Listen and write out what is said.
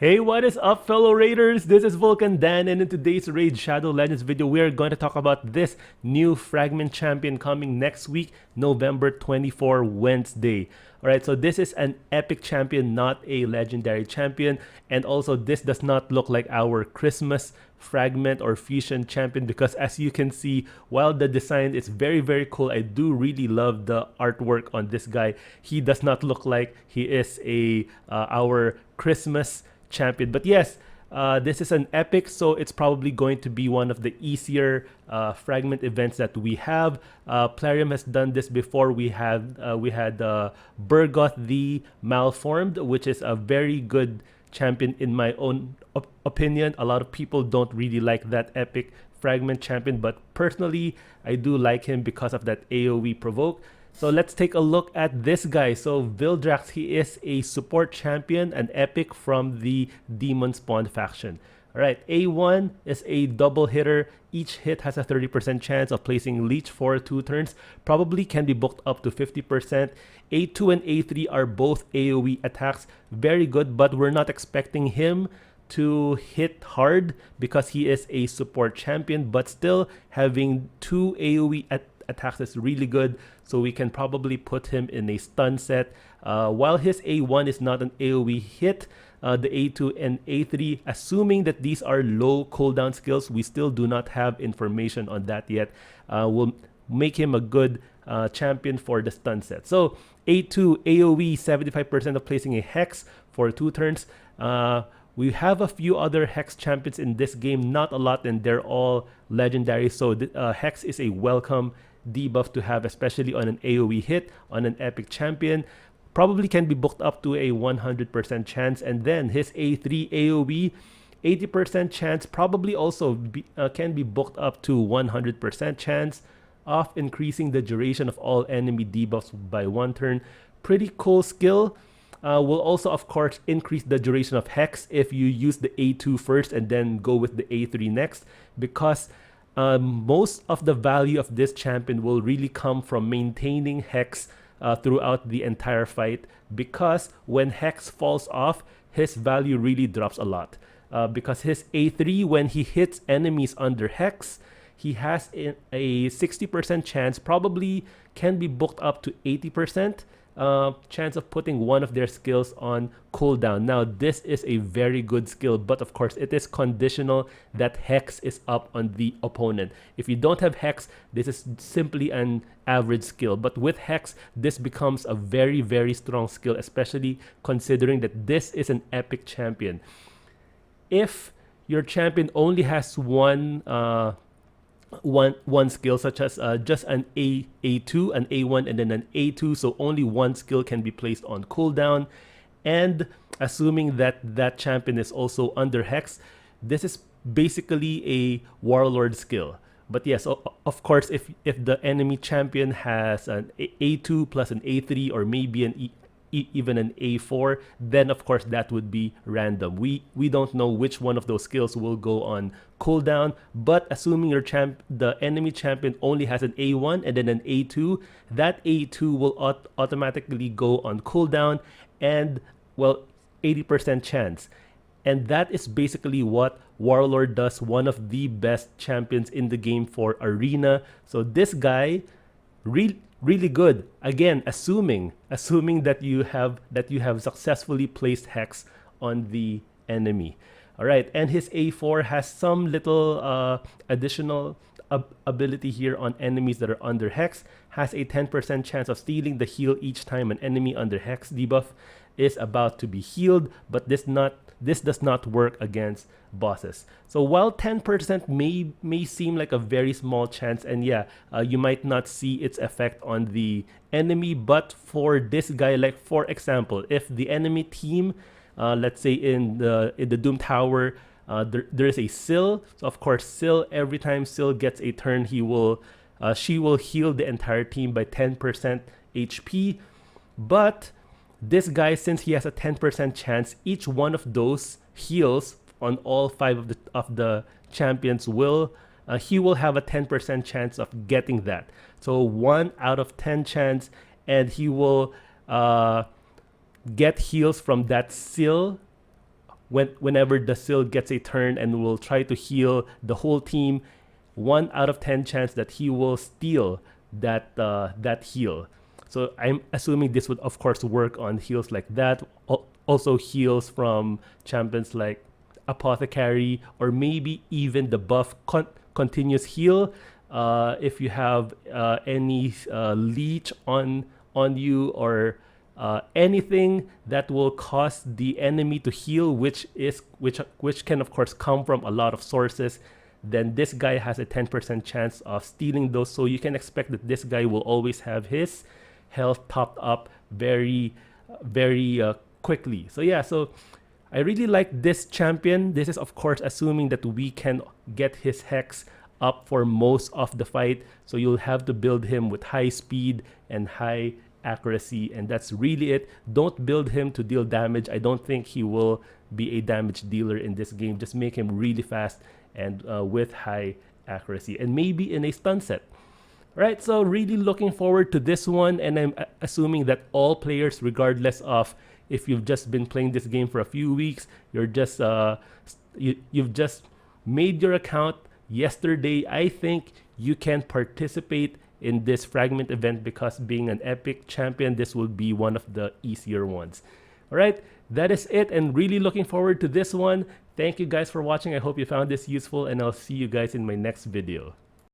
Hey, what is up, fellow Raiders? This is Vulcan Dan, and in today's Raid Shadow Legends video, we are going to talk about this new Fragment champion coming next week, November 24, Wednesday. Alright, so this is an epic champion, not a legendary champion, and also this does not look like our Christmas Fragment or Fusion champion, because as you can see, while the design is very cool, I do really love the artwork on this guy. He does not look like he is a our Christmas champion. But yes, this is an epic, so it's probably going to be one of the easier fragment events that we have. Plarium has done this before. We had Burgoth the Malformed, which is a very good champion in my own opinion. A lot of people don't really like that epic fragment champion, but personally I do like him because of that AOE provoke. So let's take a look at this guy. So Vildrax, he is a support champion, an epic from the Demon Spawn faction. Alright, A1 is a double hitter. Each hit has a 30% chance of placing Leech for 2 turns. Probably can be booked up to 50%. A2 and A3 are both AOE attacks. Very good, but we're not expecting him to hit hard because he is a support champion, but still having 2 AOE attacks is really good, so we can probably put him in a stun set. While his A1 is not an AOE hit, the A2 and A3, assuming that these are low cooldown skills, we still do not have information on that yet, will make him a good champion for the stun set. So A2 AOE, 75% of placing a Hex for 2 turns. We have a few other Hex champions in this game, not a lot, and they're all legendary, so Hex is a welcome debuff to have, especially on an AOE hit on an epic champion. Probably can be booked up to a 100% chance. And then his A3 AOE, 80% chance, probably also can be booked up to 100% chance of increasing the duration of all enemy debuffs by 1 turn. Pretty cool skill. Will also, of course, increase the duration of Hex if you use the A2 first and then go with the A3 next, because most of the value of this champion will really come from maintaining Hex throughout the entire fight, because when Hex falls off, his value really drops a lot. Because his A3, when he hits enemies under Hex, he has a 60% chance, probably can be booked up to 80%. Chance of putting one of their skills on cooldown. Now this is a very good skill, but of course it is conditional that Hex is up on the opponent. If you don't have Hex, this is simply an average skill, but with Hex this becomes a very strong skill, especially considering that this is an epic champion. If your champion only has one skill, such as just an A2, an A1, and then an A2, so only one skill can be placed on cooldown. And assuming that that champion is also under Hex, this is basically a warlord skill. But yes, of course, if the enemy champion has an A2 plus an A3, or maybe an even an A4, then of course that would be random. We don't know which one of those skills will go on cooldown, but assuming the enemy champion only has an A1 and then an A2, that A2 will automatically go on cooldown, and well, 80% chance. And that is basically what Warlord does, one of the best champions in the game for Arena. So this guy really good. Again, assuming that you have successfully placed Hex on the enemy. All right, and his A4 has some little additional ability here on enemies that are under Hex. Has a 10% chance of stealing the heal each time an enemy under Hex debuff is about to be healed, but this does not work against bosses. So while 10% may seem like a very small chance, and yeah, you might not see its effect on the enemy, but for this guy, like for example, if the enemy team, let's say in the Doom Tower, there is a Syl, so of course Syl, every time Syl gets a turn, she will heal the entire team by 10% HP. But this guy, since he has a 10% chance, each one of those heals on all 5 of the champions he will have a 10% chance of getting that. So 1 out of 10 chance, and he will get heals from that Syl whenever the Sil gets a turn and will try to heal the whole team, 1 out of 10 chance that he will steal that heal. So I'm assuming this would of course work on heals like that. Also heals from champions like Apothecary, or maybe even the buff continuous heal. If you have any leech on you, or anything that will cause the enemy to heal, which can of course come from a lot of sources, then this guy has a 10% chance of stealing those. So you can expect that this guy will always have his health topped up very quickly. So yeah, so I really like this champion. This is of course assuming that we can get his hex up for most of the fight. So you'll have to build him with high speed and high accuracy, and that's really it. Don't build him to deal damage. I don't think he will be a damage dealer in this game. Just make him really fast and with high accuracy, and maybe in a stun set. Right, so really looking forward to this one, and I'm assuming that all players, regardless of if you've just been playing this game for a few weeks, you're just you've just made your account yesterday, I think you can participate in this fragment event, because being an epic champion, this will be one of the easier ones. All right, that is it, and really looking forward to this one. Thank you guys for watching. I hope you found this useful, and I'll see you guys in my next video.